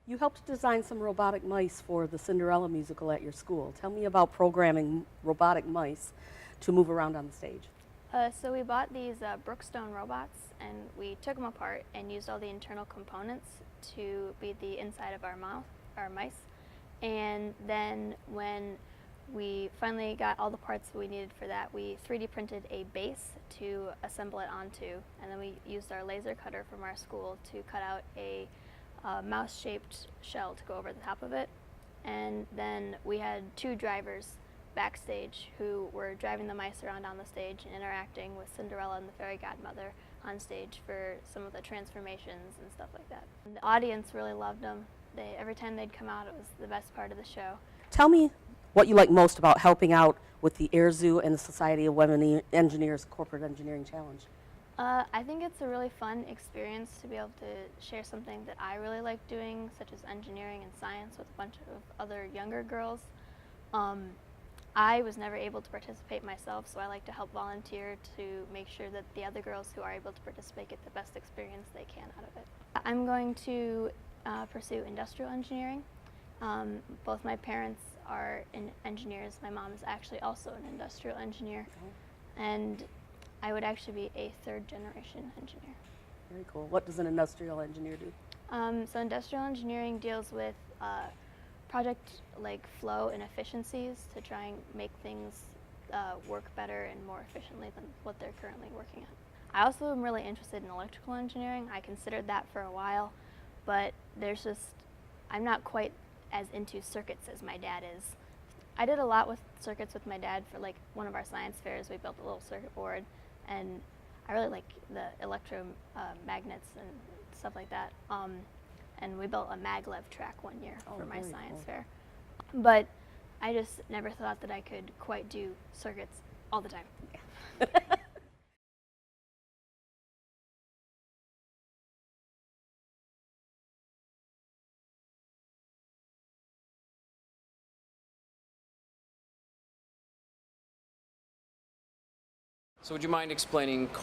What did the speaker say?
You helped design some robotic mice for the Cinderella musical at your school. Tell me about programming robotic mice to move around on the stage. So we bought these Brookstone robots, and we took them apart and used all the internal components to be the inside of our mice. And then when we finally got all the parts we needed for that, we 3D printed a base to assemble it onto, and then we used our laser cutter from our school to cut out a mouse-shaped shell to go over the top of it. And then we had two drivers backstage who were driving the mice around on the stage and interacting with Cinderella and the fairy godmother on stage for some of the transformations and stuff like that. And the audience really loved them. Every time they'd come out, it was the best part of the show. Tell me what you like most about helping out with the Air Zoo and the Society of Women Engineers Corporate Engineering Challenge. I think it's a really fun experience to be able to share something that I really like doing, such as engineering and science, with a bunch of other younger girls. I was never able to participate myself, so I like to help volunteer to make sure that the other girls who are able to participate get the best experience they can out of it. I'm going to pursue industrial engineering. Both my parents are engineers. My mom is actually also an industrial engineer. And I would actually be a third-generation engineer. Very cool. What does an industrial engineer do? So industrial engineering deals with project like flow and efficiencies to try and make things work better and more efficiently than what they're currently working on. I also am really interested in electrical engineering. I considered that for a while, but I'm not quite as into circuits as my dad is. I did a lot with circuits with my dad for like one of our science fairs. We built a little circuit board, and I really like the electromagnets and stuff like that. And we built a maglev track one year for my science fair. But I just never thought that I could quite do circuits all the time. Yeah. So would you mind explaining